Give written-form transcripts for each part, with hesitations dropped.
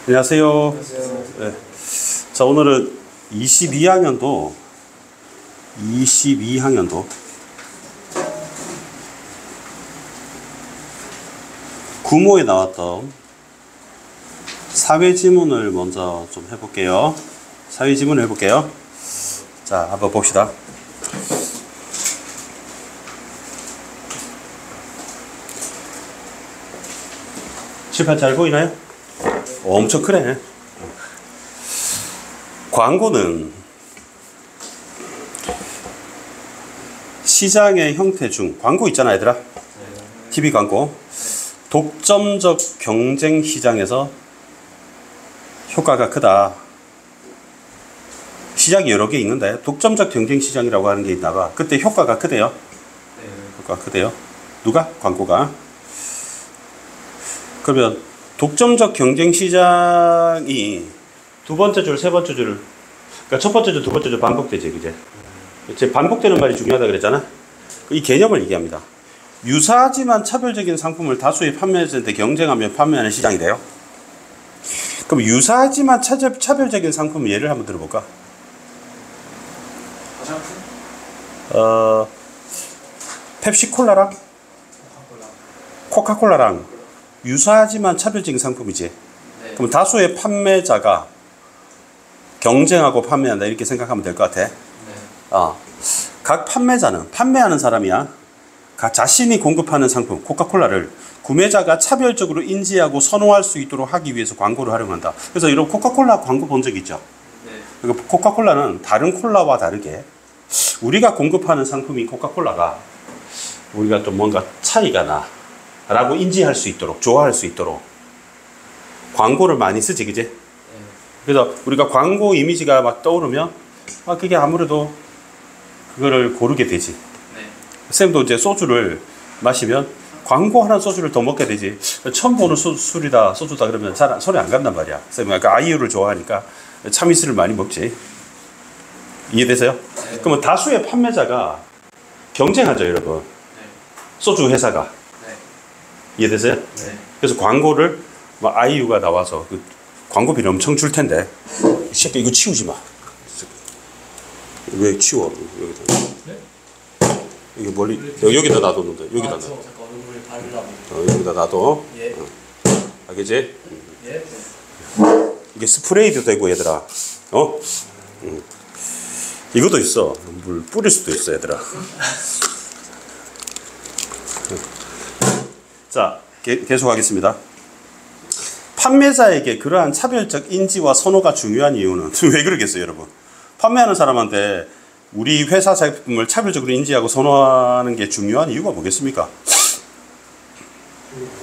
안녕하세요. 안녕하세요. 네. 자, 오늘은 22학년도 구모에 나왔던 사회지문을 먼저 좀 해볼게요. 사회지문을 해볼게요. 자, 한번 봅시다. 칠판 잘 보이나요? 엄청 크네. 광고는 시장의 형태 중, 광고 있잖아 얘들아. TV 광고. 독점적 경쟁 시장에서 효과가 크다. 시장이 여러 개 있는데 독점적 경쟁 시장이라고 하는 게 있나 봐. 그때 효과가 크대요. 효과가 크대요. 누가? 광고가. 그러면 독점적 경쟁 시장이 두 번째 줄, 세 번째 줄, 그러니까 첫 번째 줄, 두 번째 줄 반복되지, 그제? 제 반복되는 말이 중요하다 그랬잖아. 이 개념을 얘기합니다. 유사하지만 차별적인 상품을 다수의 판매자한테 경쟁하며 판매하는 시장이 돼요. 그럼 유사하지만 차별적인 상품 예를 한번 들어볼까? 화장품? 펩시콜라랑 코카콜라랑 유사하지만 차별적인 상품이지. 네. 그럼 다수의 판매자가 경쟁하고 판매한다 이렇게 생각하면 될 것 같아. 네. 각 판매자는 판매하는 사람이야. 자신이 공급하는 상품 코카콜라를 구매자가 차별적으로 인지하고 선호할 수 있도록 하기 위해서 광고를 활용한다. 그래서 이런 코카콜라 광고 본 적 있죠? 네. 그러니까 코카콜라는 다른 콜라와 다르게 우리가 공급하는 상품인 코카콜라가 우리가 좀 뭔가 차이가 나 라고 인지할 수 있도록, 좋아할 수 있도록 광고를 많이 쓰지, 그지? 네. 그래서 우리가 광고 이미지가 막 떠오르면 그게 아무래도 그거를 고르게 되지. 네. 쌤도 이제 소주를 마시면 광고하는 소주를 더 먹게 되지. 처음 보는 술이다, 소주다 그러면 잘 손에 안 간단 말이야. 쌤은 약간 아이유를 좋아하니까 참이슬을 많이 먹지. 이해되세요? 네. 그러면 다수의 판매자가 경쟁하죠, 여러분. 네. 소주 회사가. 네. 이해되세요? 네. 그래서 광고를 막 아이유가 나와서 그 광고비를 엄청 줄 텐데 이 새끼 이거 치우지 마. 왜 치워? 여기다. 네? 이게 멀리 여기다 놔뒀는데 여기다 놔. 잠깐 얼굴에 바르라고. 여기다 놔둬. 예. 알겠지? 예. 이게 스프레이도 되고 얘들아. 이것도 있어. 물 뿌릴 수도 있어 얘들아. 자, 계속하겠습니다. 판매자에게 그러한 차별적 인지와 선호가 중요한 이유는 왜 그러겠어요, 여러분? 판매하는 사람한테 우리 회사 제품을 차별적으로 인지하고 선호하는 게 중요한 이유가 뭐겠습니까?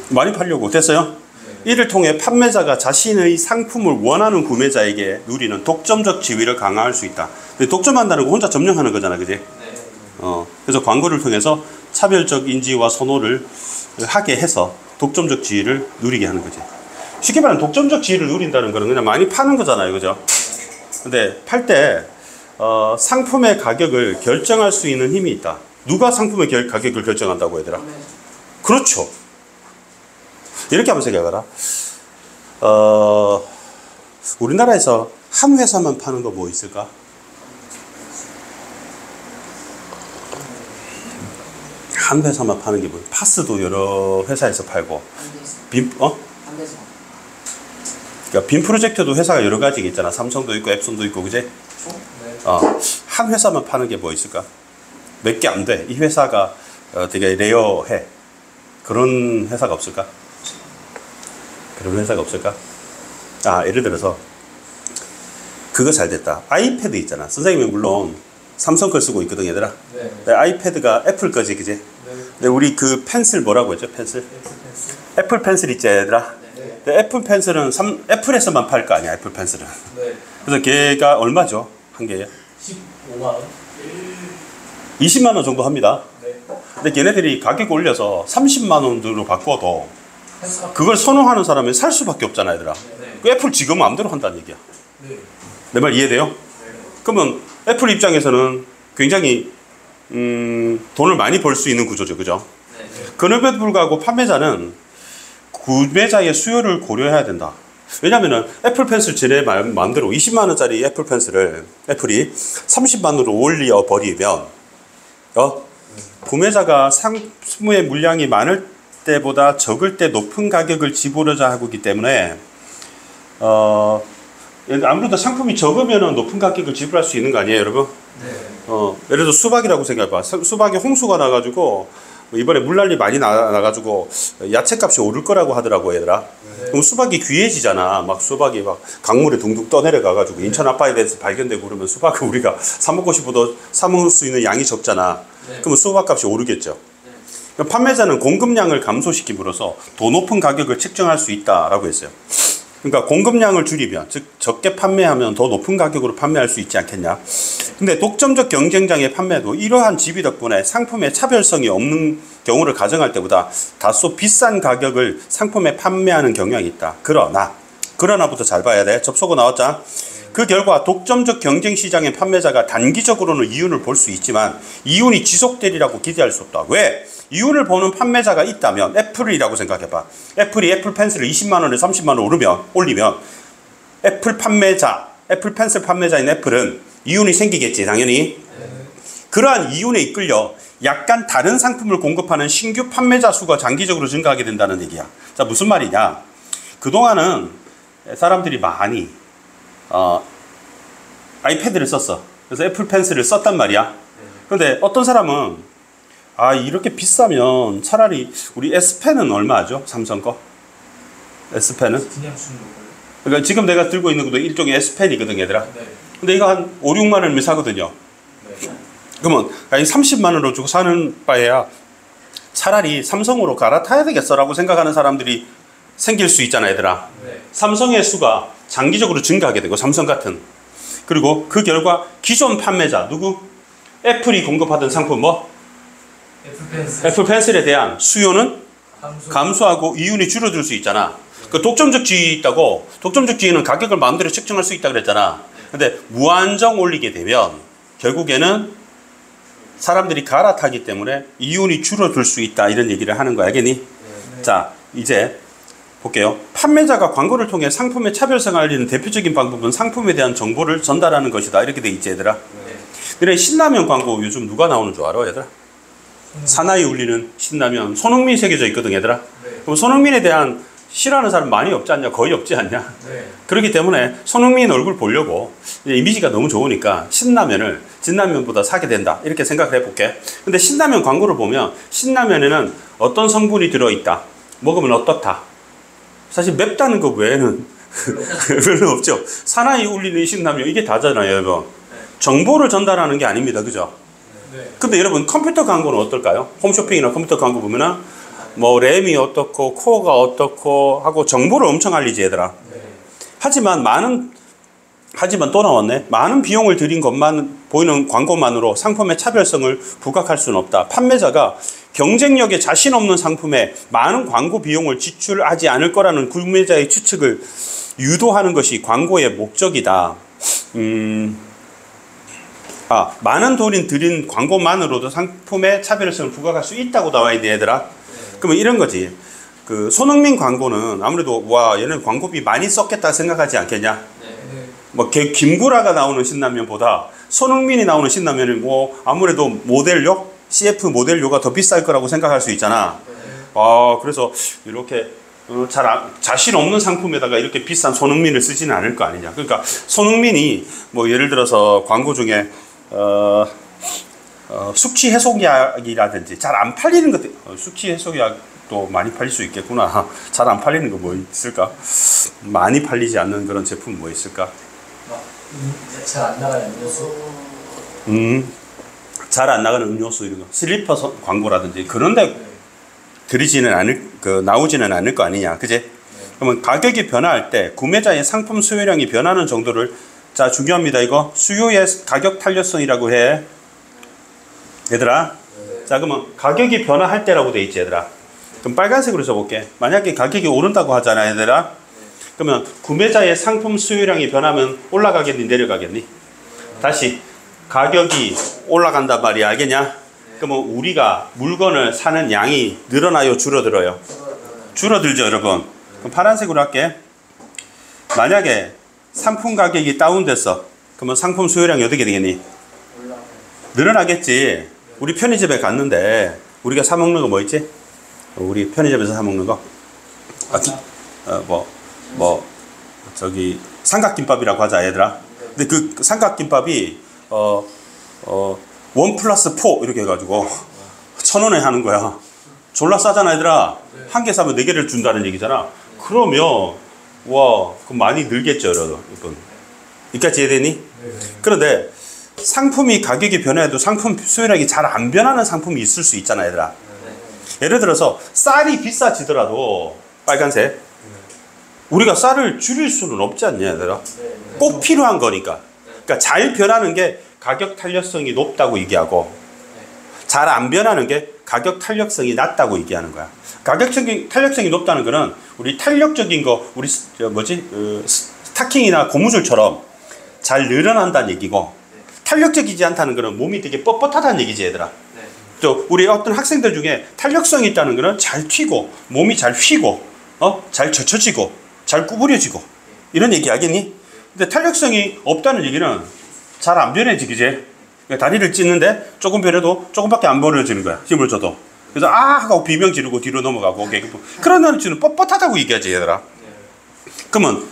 많이 팔려고. 됐어요? 이를 통해 판매자가 자신의 상품을 원하는 구매자에게 누리는 독점적 지위를 강화할 수 있다. 근데 독점한다는 거 혼자 점령하는 거잖아, 그지? 네. 그래서 광고를 통해서 차별적 인지와 선호를 하게 해서 독점적 지위를 누리게 하는 거지. 쉽게 말하면 독점적 지위를 누린다는 거는 그냥 많이 파는 거잖아요, 그죠? 근데 팔 때 상품의 가격을 결정할 수 있는 힘이 있다. 누가 상품의 가격을 결정한다고 얘들아? 그렇죠. 이렇게 한번 생각해라. 우리나라에서 한 회사만 파는 거 뭐 있을까? 한 회사만 파는 게 뭐야? 파스도 여러 회사에서 팔고, 그러니까 빔 프로젝트도 회사가 여러 가지 있잖아. 삼성도 있고, 앱손도 있고, 그제? 네. 한 회사만 파는 게 뭐 있을까? 몇 개 안 돼. 이 회사가 되게 레어해. 그런 회사가 없을까? 그런 회사가 없을까? 예를 들어서 그거 잘 됐다. 아이패드 있잖아. 선생님이 물론 삼성 걸 쓰고 있거든, 얘들아. 네. 근데 아이패드가 애플 거지, 그지? 네. 근데 우리 그 펜슬 뭐라고 했죠? 펜슬? 펜슬. 애플 펜슬 있지, 얘들아? 네. 근데 애플 펜슬은 애플에서만 팔 거 아니야, 애플 펜슬은. 네. 그래서 걔가 얼마죠? 한 개에? 15만 원. 20만 원 정도 합니다. 네. 근데 걔네들이 가격 올려서 30만 원으로 바꿔도 펜슬. 그걸 선호하는 사람이 살 수밖에 없잖아, 얘들아. 네. 그 애플 지금 마음대로 한다는 얘기야. 네. 내 말 이해돼요? 네. 그러면 애플 입장에서는 굉장히 돈을 많이 벌 수 있는 구조죠, 그죠? 네. 그럼에도 불구하고 판매자는 구매자의 수요를 고려해야 된다. 왜냐면은 애플 펜슬 지네 마음대로 20만 원짜리 애플 펜슬을 애플이 30만 원으로 올려 버리면 구매자가 상품의 물량이 많을 때보다 적을 때 높은 가격을 지불하자 하고 있기 때문에 아무래도 상품이 적으면 높은 가격을 지불할 수 있는 거 아니에요, 여러분? 네. 예를 들어 수박이라고 생각해봐. 수박에 홍수가 나가지고 이번에 물난리 많이 나가지고 야채값이 오를 거라고 하더라고, 얘들아. 네. 그럼 수박이 귀해지잖아. 막 수박이 막 강물에 둥둥 떠내려가가지고 인천 앞바다에서 발견되고 그러면 수박을 우리가 사 먹고 싶어도 사 먹을 수 있는 양이 적잖아. 네. 그러면 수박값이 오르겠죠. 그럼 판매자는 공급량을 감소시킴으로써 더 높은 가격을 책정할 수 있다라고 했어요. 그러니까 공급량을 줄이면, 즉 적게 판매하면 더 높은 가격으로 판매할 수 있지 않겠냐. 근데 독점적 경쟁장의 판매도 이러한 지비 덕분에 상품의 차별성이 없는 경우를 가정할 때보다 다소 비싼 가격을 상품에 판매하는 경향이 있다. 그러나부터 잘 봐야 돼. 접속어 나왔자. 그 결과 독점적 경쟁 시장의 판매자가 단기적으로는 이윤을 볼 수 있지만 이윤이 지속되리라고 기대할 수 없다. 왜? 이윤을 보는 판매자가 있다면 애플이라고 생각해봐. 애플이 애플 펜슬을 20만 원에 30만 원 올리면 애플 펜슬 판매자인 애플은 이윤이 생기겠지, 당연히. 그러한 이윤에 이끌려 약간 다른 상품을 공급하는 신규 판매자 수가 장기적으로 증가하게 된다는 얘기야. 자, 무슨 말이냐? 그동안은 사람들이 많이 아이패드를 썼어. 그래서 애플 펜슬을 썼단 말이야. 그런데 어떤 사람은 이렇게 비싸면 차라리 우리 S펜은 얼마죠? 삼성 거? S펜은? 그냥 주는 거예요? 그러니까 지금 내가 들고 있는 것도 일종의 S펜이거든, 얘들아. 네. 근데 이거 한 5, 6만 원이면 사거든요. 네. 그러면 30만 원으로 주고 사는 바에야 차라리 삼성으로 갈아타야 되겠어라고 생각하는 사람들이 생길 수 있잖아, 얘들아. 네. 삼성의 수가 장기적으로 증가하게 되고, 삼성 같은. 그리고 그 결과 기존 판매자, 누구? 애플이 공급하던 상품 애플 펜슬에 대한 수요는 감소하고 이윤이 줄어들 수 있잖아. 그 독점적 지위 있다고. 독점적 지위는 가격을 마음대로 책정할 수 있다 그랬잖아. 근데 무한정 올리게 되면 결국에는 사람들이 갈아타기 때문에 이윤이 줄어들 수 있다, 이런 얘기를 하는 거 알겠니? 네. 자, 이제 볼게요. 판매자가 광고를 통해 상품의 차별성을 알리는 대표적인 방법은 상품에 대한 정보를 전달하는 것이다, 이렇게 돼 있지, 얘들아. 네. 그래, 신라면 광고 요즘 누가 나오는 줄 알아, 얘들아? 사나이 울리는 신라면. 손흥민이 새겨져 있거든, 얘들아. 네. 그럼 손흥민에 대한 싫어하는 사람 많이 없지 않냐? 거의 없지 않냐? 네. 그렇기 때문에 손흥민 얼굴 보려고 이미지가 너무 좋으니까 신라면을 진라면보다 사게 된다, 이렇게 생각을 해볼게. 근데 신라면 광고를 보면 신라면에는 어떤 성분이 들어있다, 먹으면 어떻다, 사실 맵다는 거 외에는 별로 없죠. 사나이 울리는 신라면, 이게 다잖아요, 여러분. 정보를 전달하는 게 아닙니다, 그죠? 네. 근데 여러분, 컴퓨터 광고는 어떨까요? 홈쇼핑이나 컴퓨터 광고 보면은 뭐 램이 어떻고 코어가 어떻고 하고 정보를 엄청 알리지, 얘들아. 네. 하지만 또 나왔네. 많은 비용을 들인 것만 보이는 광고만으로 상품의 차별성을 부각할 수는 없다. 판매자가 경쟁력에 자신 없는 상품에 많은 광고 비용을 지출하지 않을 거라는 구매자의 추측을 유도하는 것이 광고의 목적이다. 많은 돈이 들인 광고만으로도 상품의 차별성을 부각할 수 있다고 나와 있네, 얘들아. 그러면 이런 거지. 그 손흥민 광고는 아무래도 얘는 광고비 많이 썼겠다 생각하지 않겠냐? 네. 뭐 김구라가 나오는 신라면보다 손흥민이 나오는 신라면은 뭐 아무래도 모델료, CF 모델료가 더 비쌀 거라고 생각할 수 있잖아. 그래서 이렇게 자신 없는 상품에다가 이렇게 비싼 손흥민을 쓰지는 않을 거 아니냐. 그러니까 손흥민이 뭐 예를 들어서 광고 중에 숙취 해소약이라든지 잘 안 팔리는 것들, 숙취 해소약도 많이 팔릴 수 있겠구나. 잘 안 팔리는 거 뭐 있을까? 많이 팔리지 않는 그런 제품 뭐 있을까? 잘 안 나가는 음료수. 잘 안 나가는 음료수, 이런 거, 슬리퍼 광고라든지 그런데 나오지는 않을 거 아니냐, 그제? 그러면 가격이 변화할 때 구매자의 상품 수요량이 변하는 정도를, 자, 중요합니다, 이거 수요의 가격 탄력성이라고 해, 얘들아. 자, 그러면 가격이 변화할 때라고 돼 있지, 얘들아. 그럼 빨간색으로 써볼게. 만약에 가격이 오른다고 하잖아, 얘들아. 그러면 구매자의 상품 수요량이 변하면 올라가겠니, 내려가겠니? 다시 가격이 올라간단 말이야, 알겠냐? 그러면 우리가 물건을 사는 양이 늘어나요, 줄어들어요? 줄어들죠, 여러분. 그럼 파란색으로 할게. 만약에 상품 가격이 다운됐어. 그러면 상품 수요량이 어떻게 되겠니? 올라가요. 늘어나겠지. 우리 편의점에 갔는데 우리가 사 먹는 거 뭐 있지? 우리 편의점에서 사 먹는 거. 저기 삼각김밥이라고 하자 얘들아. 근데 그 삼각김밥이 1+4 이렇게 해가지고 1,000원에 하는 거야. 졸라 싸잖아 얘들아. 한 개 사면 4개를 준다는 얘기잖아. 그러면 와 그럼 많이 늘겠죠 여러분. 이까지 이해되니? 그런데 상품이 가격이 변해도 상품 수요량이 잘 안 변하는 상품이 있을 수 있잖아 얘들아. 예를 들어서 쌀이 비싸지더라도 빨간색 우리가 쌀을 줄일 수는 없지 않냐 얘들아. 꼭 필요한 거니까. 그러니까 잘 변하는 게 가격 탄력성이 높다고 얘기하고 잘 안 변하는 게 가격 탄력성이 낮다고 얘기하는 거야. 가격적인 탄력성이 높다는 거는 우리 탄력적인 거 우리 스타킹이나 고무줄처럼 잘 늘어난다는 얘기고 탄력적이지 않다는 거는 몸이 되게 뻣뻣하다는 얘기지 얘들아. 또 우리 어떤 학생들 중에 탄력성이 있다는 거는 잘 튀고 몸이 잘 휘고 잘 젖혀지고 잘 구부려지고 이런 얘기 하겠니? 근데 탄력성이 없다는 얘기는 잘 안 변해지 그지? 그러니까 다리를 찢는데 조금 변해도 조금밖에 안 벌어지는 거야. 힘을 줘도. 그래서 하고 비명 지르고 뒤로 넘어가고 그런 날은 뻣뻣하다고 얘기하지 얘들아. 그러면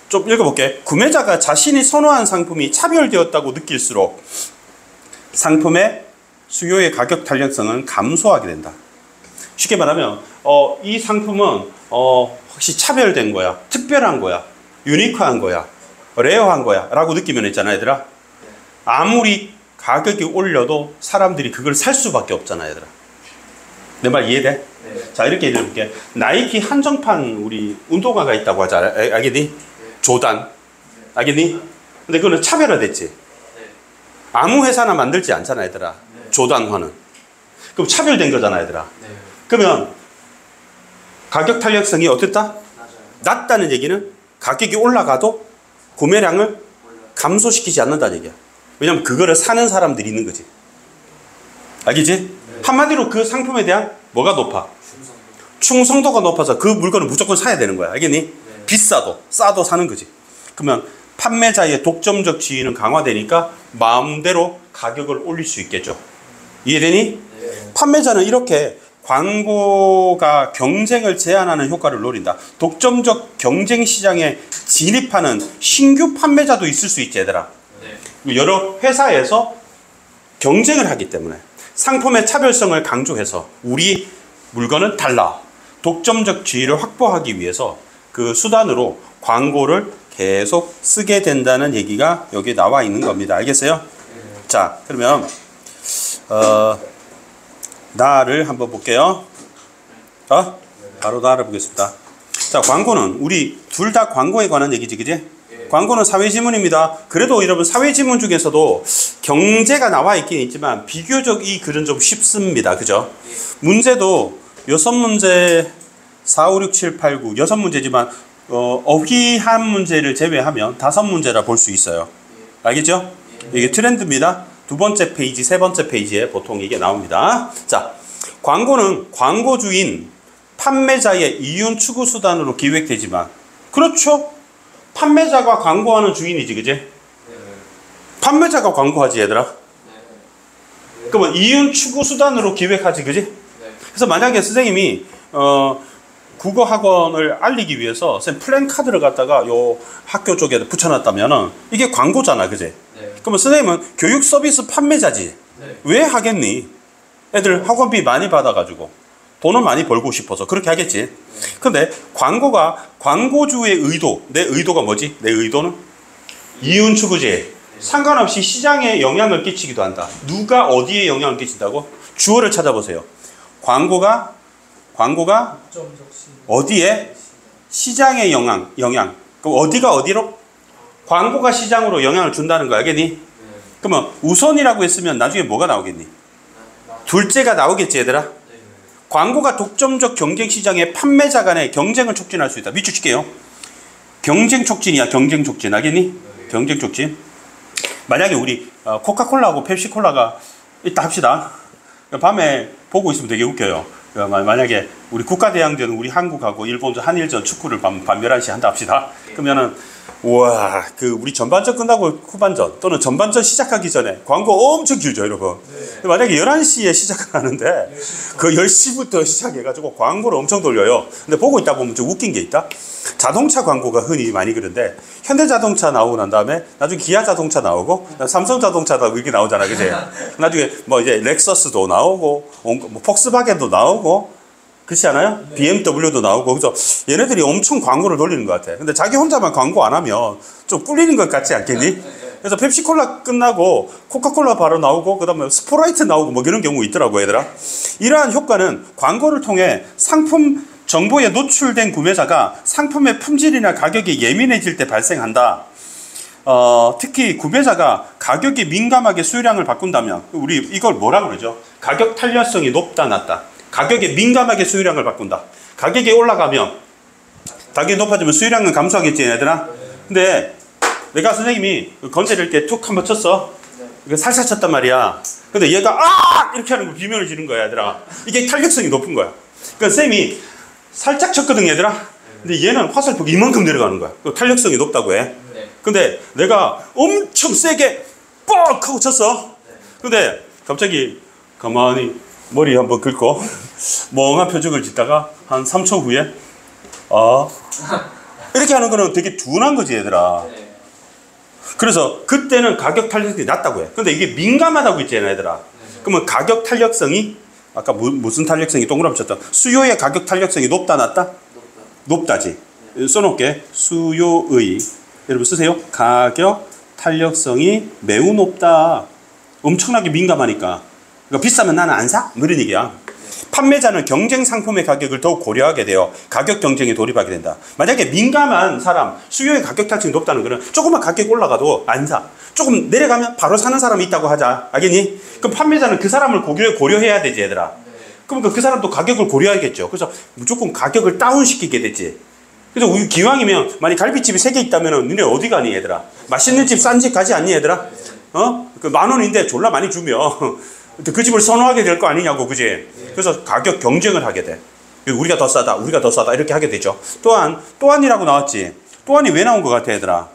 좀 읽어볼게. 구매자가 자신이 선호한 상품이 차별되었다고 느낄수록 상품의 수요의 가격 탄력성은 감소하게 된다. 쉽게 말하면 이 상품은 혹시 차별된 거야, 특별한 거야, 유니크한 거야, 레어한 거야 라고 느끼면 있잖아 얘들아. 아무리 가격이 올려도 사람들이 그걸 살 수밖에 없잖아 얘들아. 내 말 이해돼? 네. 자 이렇게 얘기해볼게. 나이키 한정판 우리 운동화가 있다고 하자. 알겠니? 조단. 알겠니? 근데 그거는 차별화됐지. 아무 회사나 만들지 않잖아 얘들아. 조단화는. 그럼 차별된 거잖아 얘들아. 그러면 가격 탄력성이 어땠다? 낮다는 얘기는 가격이 올라가도 구매량을 감소시키지 않는다는 얘기야. 왜냐면 그거를 사는 사람들이 있는 거지. 알겠지? 한마디로 그 상품에 대한 뭐가 높아? 충성도가 높아서 그 물건을 무조건 사야 되는 거야. 알겠니? 비싸도 싸도 사는 거지. 그러면 판매자의 독점적 지위는 강화되니까 마음대로 가격을 올릴 수 있겠죠. 이해되니? 판매자는 이렇게 광고가 경쟁을 제한하는 효과를 노린다. 독점적 경쟁 시장에 진입하는 신규 판매자도 있을 수 있지 얘들아. 여러 회사에서 경쟁을 하기 때문에 상품의 차별성을 강조해서 우리 물건은 달라. 독점적 지위를 확보하기 위해서 그 수단으로 광고를 계속 쓰게 된다는 얘기가 여기 나와 있는 겁니다. 알겠어요? 자, 그러면 나를 한번 볼게요. 바로 나를 보겠습니다. 자, 광고는 우리 둘 다 광고에 관한 얘기지, 그지? 광고는 사회지문입니다. 그래도 여러분 사회지문 중에서도 경제가 나와 있긴 있지만 비교적 이 글은 좀 쉽습니다. 그죠? 문제도 6문제 4, 5, 6, 7, 8, 9 6문제지만 어휘한 문제를 제외하면 5문제라 볼 수 있어요. 알겠죠? 이게 트렌드입니다. 두 번째 페이지, 세 번째 페이지에 보통 이게 나옵니다. 자, 광고는 광고주인 판매자의 이윤 추구 수단으로 기획되지만 그렇죠? 판매자가 광고하는 주인이지, 그지? 판매자가 광고하지, 얘들아. 그러면 이윤 추구 수단으로 기획하지, 그지? 그래서 만약에 선생님이 국어 학원을 알리기 위해서 플랜카드를 갖다가 요 학교 쪽에 붙여놨다면은 이게 광고잖아, 그지? 그러면 선생님은 교육 서비스 판매자지. 왜 하겠니? 애들 학원비 많이 받아가지고 돈을 많이 벌고 싶어서 그렇게 하겠지. 근데 광고가 광고주의 의도, 내 의도가 뭐지? 내 의도는 이윤 추구지. 상관없이 시장에 영향을 끼치기도 한다. 누가 어디에 영향을 끼친다고? 주어를 찾아보세요. 광고가 어디에? 시장에 영향. 그럼 어디가 어디로? 광고가 시장으로 영향을 준다는 거 알겠니? 그러면 우선이라고 했으면 나중에 뭐가 나오겠니? 둘째가 나오겠지 얘들아. 광고가 독점적 경쟁 시장의 판매자 간의 경쟁을 촉진할 수 있다. 밑줄 칠게요. 경쟁 촉진이야. 경쟁 촉진. 알겠니? 경쟁 촉진. 만약에 우리 코카콜라하고 펩시콜라가 있다 합시다. 밤에 보고 있으면 되게 웃겨요. 만약에 우리 국가대항전 우리 한국하고 일본전 한일전 축구를 반멸한시 한다 합시다. 그러면은 우와 그 우리 전반전 끝나고 후반전 또는 전반전 시작하기 전에 광고 엄청 길죠 여러분. 만약에 11시에 시작을 하는데 그 10시부터 시작해가지고 광고를 엄청 돌려요. 근데 보고 있다 보면 좀 웃긴 게 있다. 자동차 광고가 흔히 많이 그런데 현대자동차 나오고 난 다음에 나중에 기아자동차 나오고 삼성자동차도 이렇게 나오잖아 그치? 나중에 뭐 이제 렉서스도 나오고 뭐 폭스바겐도 나오고 그렇지 않아요? BMW도 나오고 그래서 얘네들이 엄청 광고를 돌리는 것 같아. 근데 자기 혼자만 광고 안 하면 좀 꿀리는 것 같지 않겠니? 그래서 펩시콜라 끝나고 코카콜라 바로 나오고 그 다음에 스프라이트 나오고 뭐 이런 경우 있더라고 얘들아. 이러한 효과는 광고를 통해 상품 정보에 노출된 구매자가 상품의 품질이나 가격에 예민해질 때 발생한다. 특히 구매자가 가격에 민감하게 수요량을 바꾼다면 우리 이걸 뭐라 그러죠? 가격 탄력성이 높다 낮다. 가격에 민감하게 수요량을 바꾼다. 가격이 올라가면 가격이 높아지면 수요량은 감소하겠지 얘들아. 근데 내가 선생님이 건재를 이렇게 툭 한번 쳤어. 이거 살살 쳤단 말이야. 근데 얘가 이렇게 하는 거 비명을 지르는 거야 얘들아. 이게 탄력성이 높은 거야. 그러니까 선생님이 살짝 쳤거든 얘들아. 근데 얘는 화살표가 이만큼 내려가는 거야. 탄력성이 높다고 해. 근데 내가 엄청 세게 뻑 하고 쳤어. 근데 갑자기 가만히 머리 한번 긁고 멍한 표정을 짓다가 한 3초 후에 이렇게 하는 거는 되게 둔한 거지 얘들아. 그래서 그때는 가격 탄력성이 낮다고 해. 근데 이게 민감하다고 있잖아 얘들아. 그러면 가격 탄력성이 아까 무슨 탄력성이 동그라미 쳤다. 수요의 가격 탄력성이 높다 낮다? 높다지. 써놓을게. 수요의 여러분 쓰세요. 가격 탄력성이 매우 높다. 엄청나게 민감하니까. 그러니까 비싸면 나는 안 사? 뭐 이런 얘기야. 판매자는 경쟁 상품의 가격을 더욱 고려하게 되어 가격 경쟁에 돌입하게 된다. 만약에 민감한 사람, 수요의 가격 탄력성이 높다는 거는 조금만 가격이 올라가도 안 사. 조금 내려가면 바로 사는 사람이 있다고 하자. 알겠니? 그럼 판매자는 그 사람을 고려해야 되지 얘들아. 그러니까 그 사람도 가격을 고려하겠죠. 그래서 무조건 가격을 다운시키게 되지. 그래서 우리 기왕이면 만약 갈비집이 3개 있다면 너네 어디 가니 얘들아? 맛있는 집, 싼 집 가지 않니 얘들아? 그 10,000원인데 졸라 많이 주면 그 집을 선호하게 될 거 아니냐고, 그지? 그래서 가격 경쟁을 하게 돼. 우리가 더 싸다, 우리가 더 싸다 이렇게 하게 되죠. 또한이라고 나왔지. 또한이 왜 나온 것 같아 얘들아?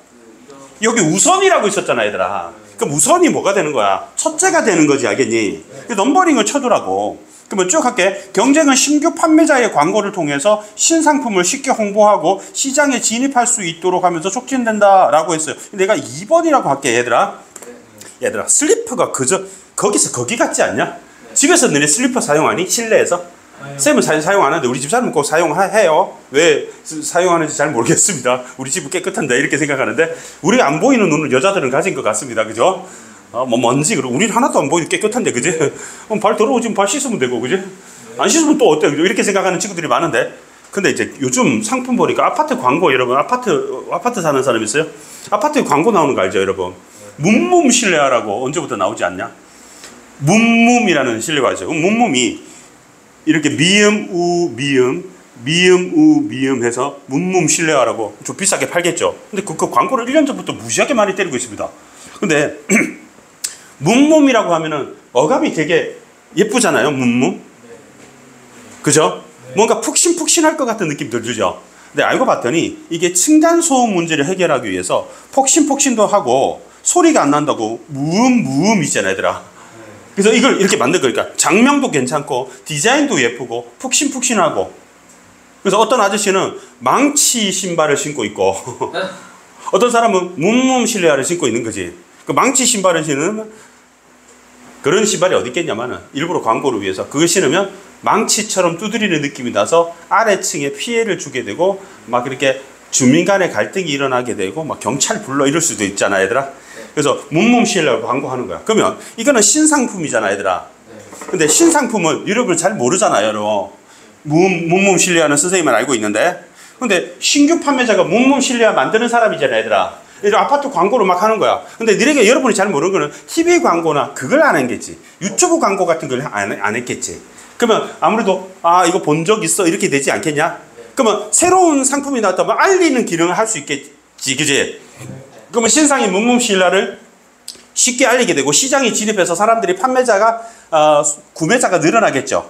여기 우선이라고 있었잖아 얘들아. 그럼 우선이 뭐가 되는 거야? 첫째가 되는 거지, 알겠니? 넘버링을 쳐두라고. 그러면 쭉 할게. 경쟁은 신규 판매자의 광고를 통해서 신상품을 쉽게 홍보하고 시장에 진입할 수 있도록 하면서 촉진된다라고 했어요. 내가 2번이라고 할게 얘들아. 얘들아 슬리퍼가 거기서 거기 같지 않냐? 집에서 너네 슬리퍼 사용하니? 실내에서? 쌤은 사용 안 하는데 우리 집 사람은 꼭 사용해요. 왜 사용하는지 잘 모르겠습니다. 우리 집은 깨끗한데 이렇게 생각하는데 우리 안 보이는 눈을 여자들은 가진 것 같습니다. 그죠? 뭐 먼지 그리고 우리는 하나도 안 보이는데 깨끗한데 그지? 그럼 발 더러워지면 발 씻으면 되고 그지? 안 씻으면 또 어때? 이렇게 생각하는 친구들이 많은데 근데 이제 요즘 상품 보니까 아파트 광고 여러분 아파트 사는 사람 있어요? 아파트에 광고 나오는 거 알죠 여러분? 문몸 실내화라고 언제부터 나오지 않냐? 문몸이라는 실내화 있어요. 문몸이 이렇게 미음 우 미음 해서 문몸 실내화라고 좀 비싸게 팔겠죠. 근데 그 광고를 1년 전부터 무지하게 많이 때리고 있습니다. 근데 문몸이라고 하면은 어감이 되게 예쁘잖아요. 문몸. 그죠? 뭔가 푹신푹신할 것 같은 느낌들 주죠. 근데 알고 봤더니 이게 층간소음 문제를 해결하기 위해서 폭신폭신도 하고 소리가 안 난다고 무음 있잖아 얘들아. 그래서 이걸 이렇게 만든 거니까 장명도 괜찮고 디자인도 예쁘고 푹신푹신하고. 그래서 어떤 아저씨는 망치 신발을 신고 있고 어떤 사람은 문몸 실내화를 신고 있는 거지. 그 망치 신발을 신으면 그런 신발이 어디 있겠냐면은 일부러 광고를 위해서 그걸 신으면 망치처럼 두드리는 느낌이 나서 아래층에 피해를 주게 되고 막 이렇게 주민 간의 갈등이 일어나게 되고 막 경찰 불러 이럴 수도 있잖아 얘들아. 그래서 문몸 실내화 광고하는 거야. 그러면 이거는 신상품이잖아 얘들아. 근데 신상품은 여러분 잘 모르잖아요 여러분. 문몸 실내화는 선생님만 알고 있는데 근데 신규 판매자가 문몸 실내화 만드는 사람이잖아 얘들아. 이런 아파트 광고를 막 하는 거야. 근데 너네가 여러분이 잘 모르는 거는 TV 광고나 그걸 안 했겠지. 유튜브 광고 같은 걸 안 했겠지. 그러면 아무래도 이거 본 적 있어 이렇게 되지 않겠냐? 그러면 새로운 상품이 나왔다면 알리는 기능을 할 수 있겠지. 그지? 그러면 신상인 문몸 실내화를 쉽게 알리게 되고 시장에 진입해서 사람들이 구매자가 늘어나겠죠.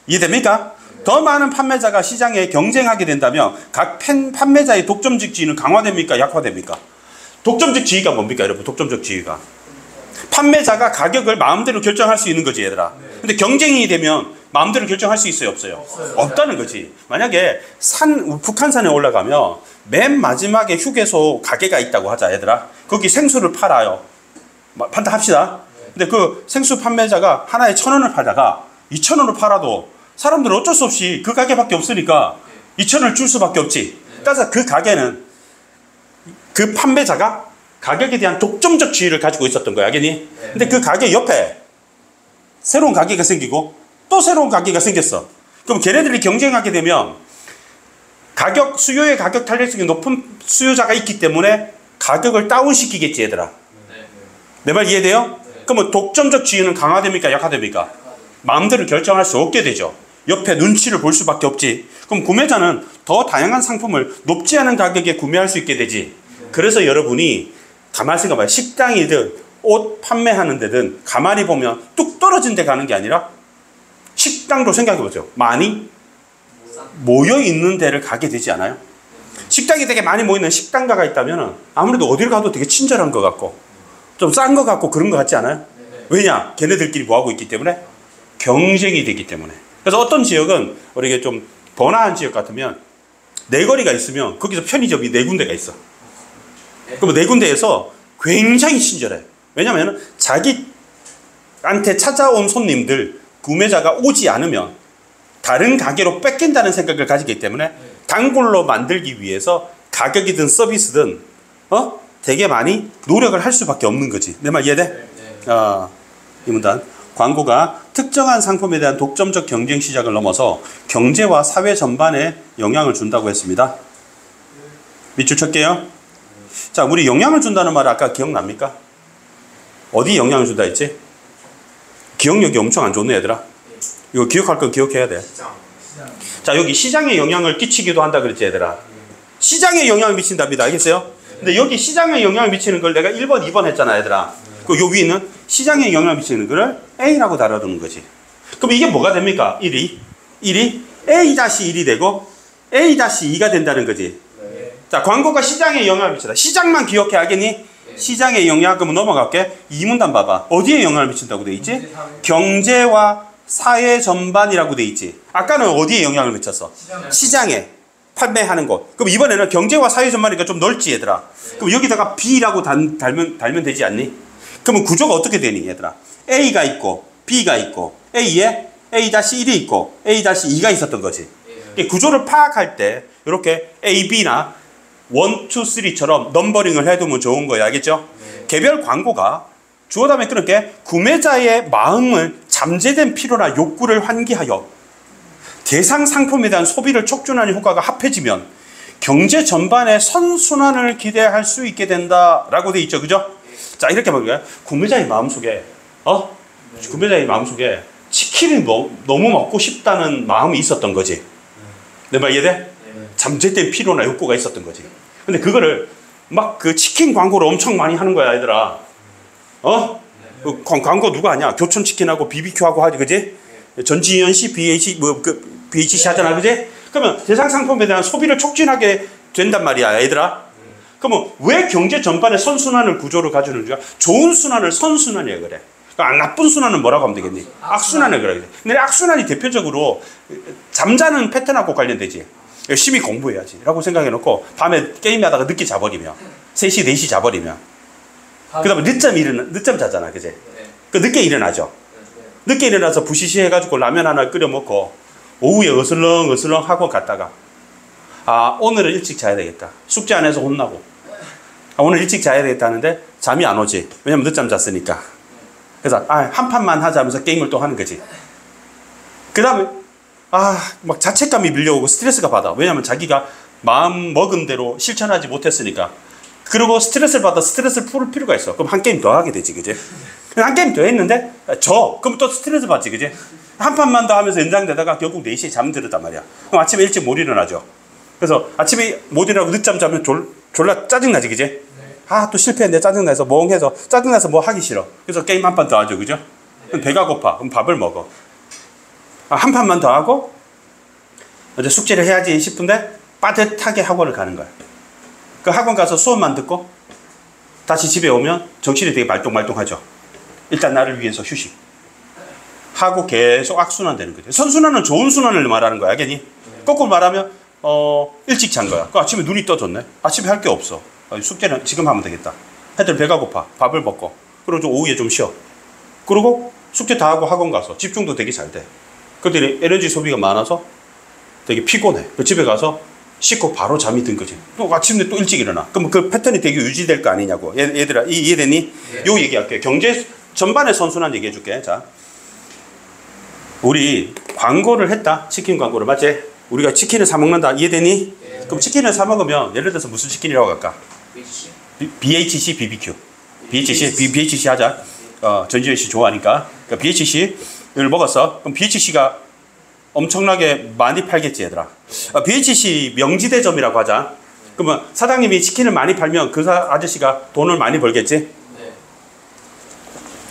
이해됩니까? 더 많은 판매자가 시장에 경쟁하게 된다면 각 판매자의 독점적 지위는 강화됩니까? 약화됩니까? 독점적 지위가 뭡니까, 여러분? 독점적 지위가. 판매자가 가격을 마음대로 결정할 수 있는 거지, 얘들아. 근데 경쟁이 되면 마음대로 결정할 수 있어요, 없어요? 없다는 거지. 만약에 북한산에 올라가면 맨 마지막에 휴게소 가게가 있다고 하자, 얘들아. 거기 생수를 팔아요. 판다 합시다. 근데 그 생수 판매자가 하나에 1,000원을 팔다가 2,000원을 팔아도 사람들은 어쩔 수 없이 그 가게밖에 없으니까 2,000원을 줄 수밖에 없지. 따라서 그 가게는 그 판매자가 가격에 대한 독점적 지위를 가지고 있었던 거야, 알겠니? 근데 그 가게 옆에 새로운 가게가 생기고 또 새로운 가게가 생겼어. 그럼 걔네들이 경쟁하게 되면 수요의 가격 탄력성이 높은 수요자가 있기 때문에 가격을 다운시키겠지, 얘들아. 내 말 이해돼요? 그러면 독점적 지위는 강화됩니까, 약화됩니까? 마음대로 결정할 수 없게 되죠. 옆에 눈치를 볼 수밖에 없지. 그럼 구매자는 더 다양한 상품을 높지 않은 가격에 구매할 수 있게 되지. 그래서 여러분이 가만히 생각해봐요. 식당이든 옷 판매하는 데든 가만히 보면 뚝 떨어진 데 가는 게 아니라 식당도 생각해보세요. 많이 모여있는 데를 가게 되지 않아요? 식당이 되게 많이 모이는 식당가가 있다면 아무래도 어딜 가도 되게 친절한 것 같고 좀 싼 것 같고 그런 것 같지 않아요? 왜냐? 걔네들끼리 뭐하고 있기 때문에? 경쟁이 되기 때문에. 그래서 어떤 지역은 우리가 좀 번화한 지역 같으면 네 거리가 있으면 거기서 편의점이 네 군데가 있어. 그럼 네 군데에서 굉장히 친절해. 왜냐면 자기한테 찾아온 손님들, 구매자가 오지 않으면 다른 가게로 뺏긴다는 생각을 가지기 때문에 단골로 만들기 위해서 가격이든 서비스든 되게 많이 노력을 할 수밖에 없는 거지. 내 말 이해돼? 이 문단. 광고가 특정한 상품에 대한 독점적 경쟁 시작을 넘어서 경제와 사회 전반에 영향을 준다고 했습니다. 밑줄 쳤게요. 자, 우리 영향을 준다는 말 아까 기억납니까? 어디 영향을 준다 했지? 기억력이 엄청 안 좋네, 얘들아. 이거 기억할 건 기억해야 돼. 자, 여기 시장에 영향을 끼치기도 한다 그랬지, 얘들아. 시장에 영향을 미친답니다. 알겠어요? 근데 여기 시장에 영향을 미치는 걸 내가 1번, 2번 했잖아, 얘들아. 그 요 위는 시장에 영향을 미치는 거를 A라고 다뤄두는 거지. 그럼 이게 뭐가 됩니까? 1이 A-1이 되고 A-2가 된다는 거지. 자, 광고가 시장에 영향을 미친다. 시장만 기억해, 알겠니? 시장에 영향, 그러면 넘어갈게. 이 문단 봐봐. 어디에 영향을 미친다고 돼 있지? 경제와 사회 전반이라고 돼 있지. 아까는 어디에 영향을 미쳤어? 시장에. 판매하는 곳. 그럼 이번에는 경제와 사회 전반이니까 좀 넓지, 얘들아. 그럼 여기다가 B라고 달면 되지 않니? 그러면 구조가 어떻게 되니, 얘들아? A가 있고 B가 있고 A에 A-1이 있고 A-2가 있었던 거지. 구조를 파악할 때 이렇게 A, B나 1, 2, 3처럼 넘버링을 해두면 좋은 거예요. 알겠죠? 개별 광고가 주어 다음에 그렇게 구매자의 마음을 잠재된 필요나 욕구를 환기하여 대상 상품에 대한 소비를 촉진하는 효과가 합해지면 경제 전반의 선순환을 기대할 수 있게 된다라고 돼 있죠. 그죠? 자, 이렇게 볼까요? 구매자의 마음속에 치킨이 너무 먹고 싶다는 마음이 있었던 거지. 내 말 이해돼? 잠재된 필요나 욕구가 있었던 거지. 근데 그거를 막 그 치킨 광고를 엄청 많이 하는 거야, 얘들아. 그 광고 누가 하냐? 교촌치킨하고 BBQ하고 하지, 그지? 전지현 씨, BHC 하잖아, 그지? 그러면 대상 상품에 대한 소비를 촉진하게 된단 말이야, 얘들아. 그러면 왜 경제 전반의 선순환을 구조를 가져오는지가 좋은 순환을 선순환이야, 그래. 그러니까 나쁜 순환은 뭐라고 하면 되겠니? 악순환을 그래. 근데 악순환이 대표적으로 잠자는 패턴하고 관련되지. 열심히 공부해야지 라고 생각해놓고 밤에 게임하다가 늦게 자버리면 3시, 4시 자버리면 그 다음에 늦잠 자잖아, 그제? 그 늦게 일어나죠. 늦게 일어나서 부시시 해가지고 라면 하나 끓여 먹고 오후에 어슬렁 하고 갔다가 오늘은 일찍 자야 되겠다. 숙제 안 해서 혼나고 오늘 일찍 자야 되겠다 하는데 잠이 안 오지. 왜냐면 늦잠 잤으니까. 그래서 한 판만 하자 하면서 게임을 또 하는 거지. 그 다음에 막 자책감이 밀려오고 스트레스가 받아. 왜냐면 자기가 마음 먹은 대로 실천하지 못했으니까. 그리고 스트레스를 받아 스트레스를 풀 필요가 있어. 그럼 한 게임 더 하게 되지, 그지? 한 게임 더 했는데 그럼 또 스트레스 받지, 그지? 한 판만 더 하면서 연장되다가 결국 4시에 잠들었단 말이야. 그럼 아침에 일찍 못 일어나죠. 그래서 아침에 못 일어나고 늦잠 자면 졸라 짜증나지, 그지? 또 실패했는데 짜증나서 멍해서 짜증나서 뭐 하기 싫어. 그래서 게임 한 판 더 하죠, 그죠? 그럼 배가 고파. 그럼 밥을 먹어. 한 판만 더 하고 이제 숙제를 해야지 싶은데 빠듯하게 학원을 가는 거야. 그 학원 가서 수업만 듣고 다시 집에 오면 정신이 되게 말똥말똥하죠. 일단 나를 위해서 휴식 하고 계속 악순환 되는 거죠. 선순환은 좋은 순환을 말하는 거야. 알겠니? 거꾸로 말하면 일찍 잔 거야. 그 아침에 눈이 떠졌네. 아침에 할 게 없어. 숙제는 지금 하면 되겠다. 애들 배가 고파. 밥을 먹고 그리고 좀 오후에 좀 쉬어. 그리고 숙제 다 하고 학원 가서 집중도 되게 잘 돼. 근데 에너지 소비가 많아서 되게 피곤해. 집에 가서 씻고 바로 잠이 든 거지. 또 아침에 또 일찍 일어나. 그럼 그 패턴이 되게 유지될 거 아니냐고. 얘들아 이해되니? 네. 요 얘기할게. 경제 전반의 선순환 얘기해 줄게. 자, 우리 광고를 했다. 치킨 광고를. 맞지? 우리가 치킨을 사 먹는다. 이해되니? 네. 그럼 치킨을 사 먹으면 예를 들어서 무슨 치킨이라고 할까? BHC BBQ. BHC 하자. 전지현 씨 좋아하니까. 그러니까 BHC를 먹었어. 그럼 BHC가 엄청나게 많이 팔겠지, 얘들아. BHC 명지대점이라고 하자. 그러면 사장님이 치킨을 많이 팔면 그 아저씨가 돈을 많이 벌겠지? 네.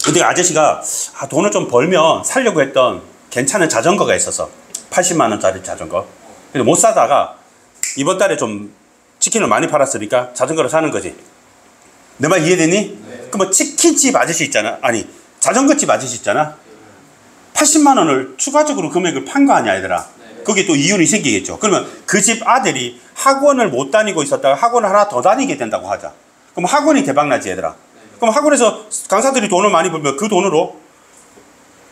근데 아저씨가 돈을 좀 벌면 사려고 했던 괜찮은 자전거가 있어서 80만 원짜리 자전거. 근데 못 사다가 이번 달에 좀 치킨을 많이 팔았으니까 자전거를 사는 거지. 내 말 이해되니? 네. 그러면 치킨집 아저씨 있잖아. 아니, 자전거집 아저씨 있잖아. 80만 원을 추가적으로 금액을 판 거 아니야, 얘들아. 네. 거기에 또 이윤이 생기겠죠. 그러면 그 집 아들이 학원을 못 다니고 있었다가 학원을 하나 더 다니게 된다고 하자. 그럼 학원이 대박나지, 얘들아. 네. 그럼 학원에서 강사들이 돈을 많이 벌면 그 돈으로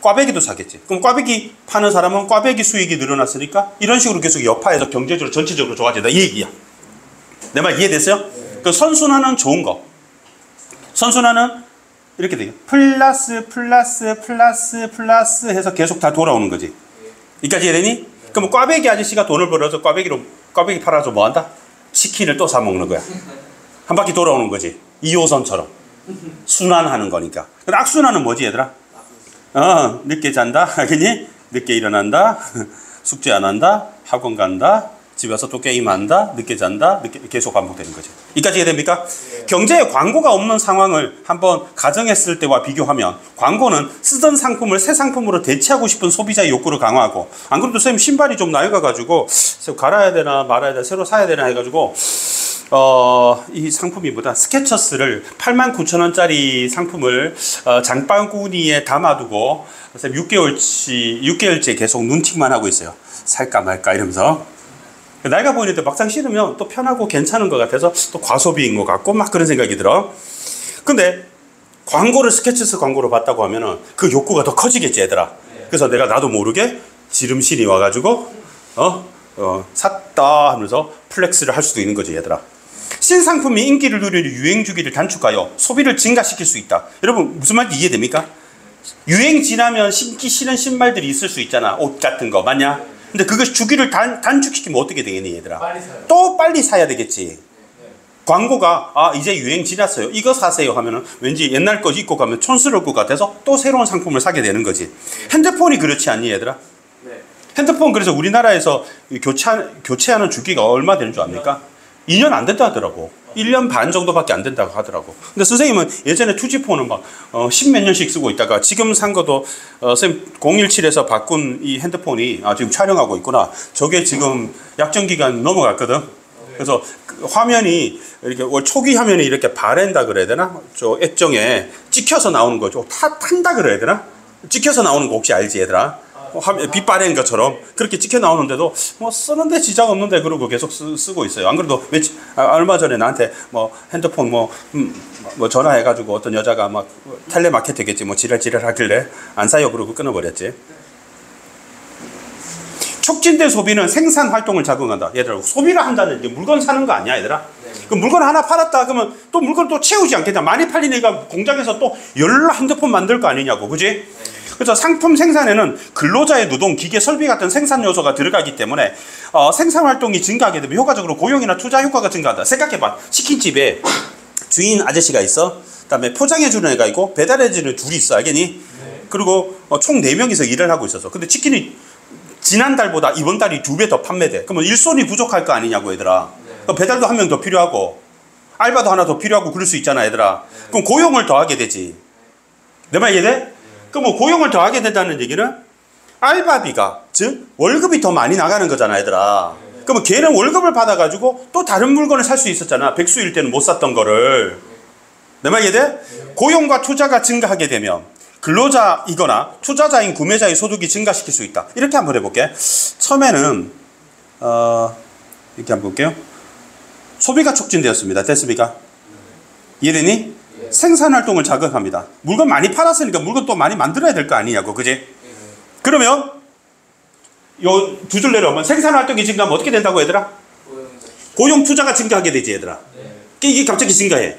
꽈배기도 사겠지. 그럼 꽈배기 파는 사람은 꽈배기 수익이 늘어났으니까 이런 식으로 계속 여파해서 경제적으로 전체적으로 좋아진다. 이 얘기야. 내 말 이해됐어요? 네. 그 선순환은 좋은 거. 선순환은 이렇게 돼요. 플러스 해서 계속 다 돌아오는 거지. 여기까지 이해되니? 그럼 꽈배기 아저씨가 돈을 벌어서 꽈배기 팔아서 뭐 한다? 치킨을 또 사 먹는 거야. 한 바퀴 돌아오는 거지. 2호선처럼. 순환하는 거니까. 근데 악순환은 뭐지, 얘들아? 늦게 잔다. 알겠니? 늦게 일어난다. 숙제 안 한다. 학원 간다. 집에 와서 또 게임한다. 늦게 잔다. 계속 반복되는 거죠. 여기까지 이해됩니까? 네. 경제에 광고가 없는 상황을 한번 가정했을 때와 비교하면 광고는 쓰던 상품을 새 상품으로 대체하고 싶은 소비자의 욕구를 강화하고, 안 그래도 쌤 신발이 좀 낡아가지고 갈아야 되나 말아야 되나 새로 사야 되나 해가지고 이 상품이 뭐다? 스케쳐스를 89,000원짜리 상품을 장바구니에 담아두고 쌤 6개월째 계속 눈팅만 하고 있어요. 살까 말까 이러면서. 나이가 보이는데 막상 신으면 또 편하고 괜찮은 것 같아서 또 과소비인 것 같고 막 그런 생각이 들어. 근데 광고를 스케치스 광고로 봤다고 하면은 그 욕구가 더 커지겠지, 얘들아. 그래서 나도 모르게 지름신이 와가지고 샀다 하면서 플렉스를 할 수도 있는 거지, 얘들아. 신상품이 인기를 누리는 유행 주기를 단축하여 소비를 증가시킬 수 있다. 여러분 무슨 말인지 이해됩니까? 유행 지나면 신기 싫은 신발들이 있을 수 있잖아. 옷 같은 거 맞냐? 근데 그것이 주기를 단축시키면 어떻게 되겠니, 얘들아? 빨리 사요. 또 빨리 사야 되겠지. 네. 광고가 이제 유행 지났어요. 이거 사세요 하면은 왠지 옛날 거 입고 가면 촌스러울 것 같아서 또 새로운 상품을 사게 되는 거지. 네. 핸드폰이 그렇지 않니, 얘들아? 네. 핸드폰 그래서 우리나라에서 교체하는 주기가 얼마 되는 줄 압니까? 2년 안 된다 하더라고. 1년 반 정도밖에 안 된다고 하더라고. 근데 선생님은 예전에 투지폰은 막 10몇 년씩 쓰고 있다가 지금 산 것도 선생님 017에서 바꾼 이 핸드폰이 지금 촬영하고 있구나. 저게 지금 약정기간 넘어갔거든. 그래서 그 화면이 이렇게 초기 화면이 이렇게 바랜다 그래야 되나? 저 액정에 찍혀서 나오는 거죠. 탄다 그래야 되나? 찍혀서 나오는 거 혹시 알지, 얘들아? 빛 바랜 것처럼 그렇게 찍혀 나오는데도 뭐 쓰는데 지장 없는데 그러고 계속 쓰고 있어요. 안 그래도 얼마 전에 나한테 뭐 핸드폰 뭐 전화해가지고 어떤 여자가 막 텔레마케터겠지 뭐 지랄지랄 하길래 안 사요 그러고 끊어버렸지. 촉진된 소비는 생산 활동을 자극한다. 얘들아, 소비를 한다는 게 물건 사는 거 아니야, 얘들아? 네. 그 물건 하나 팔았다 그러면 또 물건 또 채우지 않겠냐? 많이 팔리니까 공장에서 또 열로 핸드폰 만들 거 아니냐고, 그지? 네. 그래서 상품 생산에는 근로자의 노동, 기계, 설비 같은 생산 요소가 들어가기 때문에 생산 활동이 증가하게 되면 효과적으로 고용이나 투자 효과가 증가한다. 생각해봐. 치킨집에 주인 아저씨가 있어. 그다음에 포장해주는 애가 있고 배달해주는 둘이 있어. 알겠니? 네. 그리고 총 4명이서 일을 하고 있었어. 근데 치킨이 지난달보다 이번 달이 2배 더 판매돼. 그러면 일손이 부족할 거 아니냐고, 얘들아. 네. 배달도 한 명 더 필요하고 알바도 하나 더 필요하고 그럴 수 있잖아, 얘들아. 네. 그럼 고용을 더 하게 되지. 내 말 이해돼? 그럼 뭐 고용을 더 하게 된다는 얘기는 알바비가, 즉 월급이 더 많이 나가는 거잖아, 얘들아. 그러면 걔는 월급을 받아가지고 또 다른 물건을 살 수 있었잖아. 백수일 때는 못 샀던 거를. 내 말 이해돼? 고용과 투자가 증가하게 되면 근로자이거나 투자자인 구매자의 소득이 증가시킬 수 있다. 이렇게 한번 해볼게. 처음에는 이렇게 한번 볼게요. 소비가 촉진되었습니다. 됐습니까? 이해되니? 생산활동을 자극합니다. 물건 많이 팔았으니까 물건 또 많이 만들어야 될 거 아니냐고, 그지? 그러면 요 두 줄 내려오면 생산활동이 증가하면 어떻게 된다고, 얘들아? 고용 투자가 증가하게 되지, 얘들아. 이게 갑자기 증가해.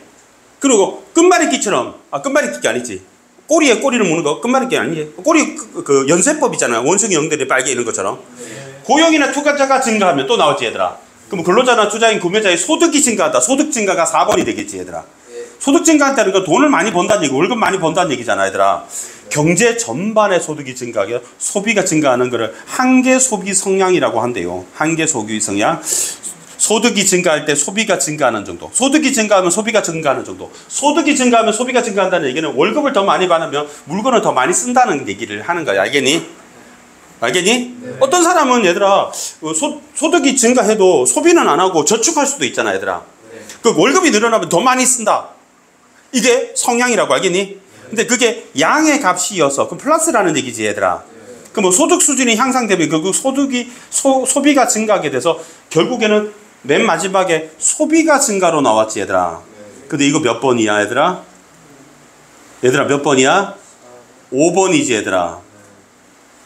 그리고 끝말잇기처럼, 끝말잇기가 아니지. 꼬리에 꼬리를 무는 거 끝말잇기 아니지. 꼬리 그 연쇄법 있잖아요. 원숭이 영들이 빨개 이런 것처럼. 고용이나 투자가 증가하면 또 나왔지, 얘들아. 그럼 근로자나 투자인 구매자의 소득이 증가한다. 소득 증가가 4번이 되겠지, 얘들아. 소득 증가한다는 건 돈을 많이 번다는 얘기, 월급 많이 번다는 얘기잖아, 얘들아. 경제 전반의 소득이 증가하게, 소비가 증가하는 것을 한계 소비 성향이라고 한대요. 한계 소비 성향. 소득이 증가할 때 소비가 증가하는 정도. 소득이 증가하면 소비가 증가하는 정도. 소득이 증가하면 소비가 증가한다는 얘기는 월급을 더 많이 받으면 물건을 더 많이 쓴다는 얘기를 하는 거야. 알겠니? 알겠니? 네. 어떤 사람은 얘들아 소득이 증가해도 소비는 안 하고 저축할 수도 있잖아, 얘들아. 네. 그 월급이 늘어나면 더 많이 쓴다. 이게 성향이라고, 알겠니? 근데 그게 양의 값이어서 그럼 플러스라는 얘기지, 얘들아. 그럼 뭐 소득 수준이 향상되면 결국 소비가 증가하게 돼서 결국에는 맨 마지막에 소비가 증가로 나왔지, 얘들아. 근데 이거 몇 번이야, 얘들아? 얘들아 몇 번이야? 5번이지, 얘들아.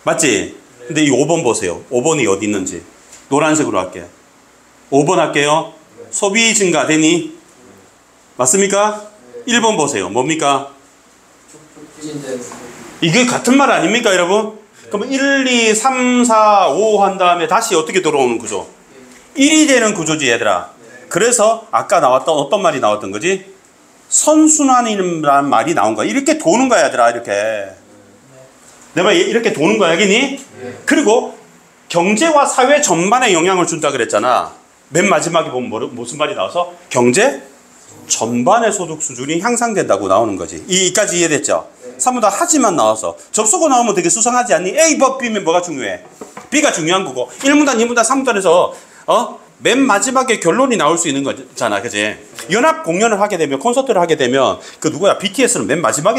맞지? 근데 이 5번 보세요. 5번이 어디 있는지. 노란색으로 할게. 5번 할게요. 소비 증가 되니? 맞습니까? 1번 보세요. 뭡니까? 이게 같은 말 아닙니까, 여러분? 그러면 1, 2, 3, 4, 5 한 다음에 다시 어떻게 돌아오는 구조? 1이 되는 구조지, 얘들아. 그래서 아까 나왔던 어떤 말이 나왔던 거지? 선순환이라는 말이 나온 거야. 이렇게 도는 거야, 얘들아. 이렇게. 내 말 이렇게 도는 거야, 알겠니? 그리고 경제와 사회 전반에 영향을 준다 그랬잖아. 맨 마지막에 보면 무슨 말이 나와서? 경제 전반의 소득 수준이 향상된다고 나오는 거지. 이까지 이해됐죠? 3보다 하지만 나와서 접속어 나오면 되게 수상하지 않니? A, 법, B면 뭐가 중요해? B가 중요한 거고 1문단, 2문단, 3문단에서 맨 마지막에 결론이 나올 수 있는 거잖아, 그지? 연합 공연을 하게 되면, 콘서트를 하게 되면 그 누구야? BTS는 맨 마지막에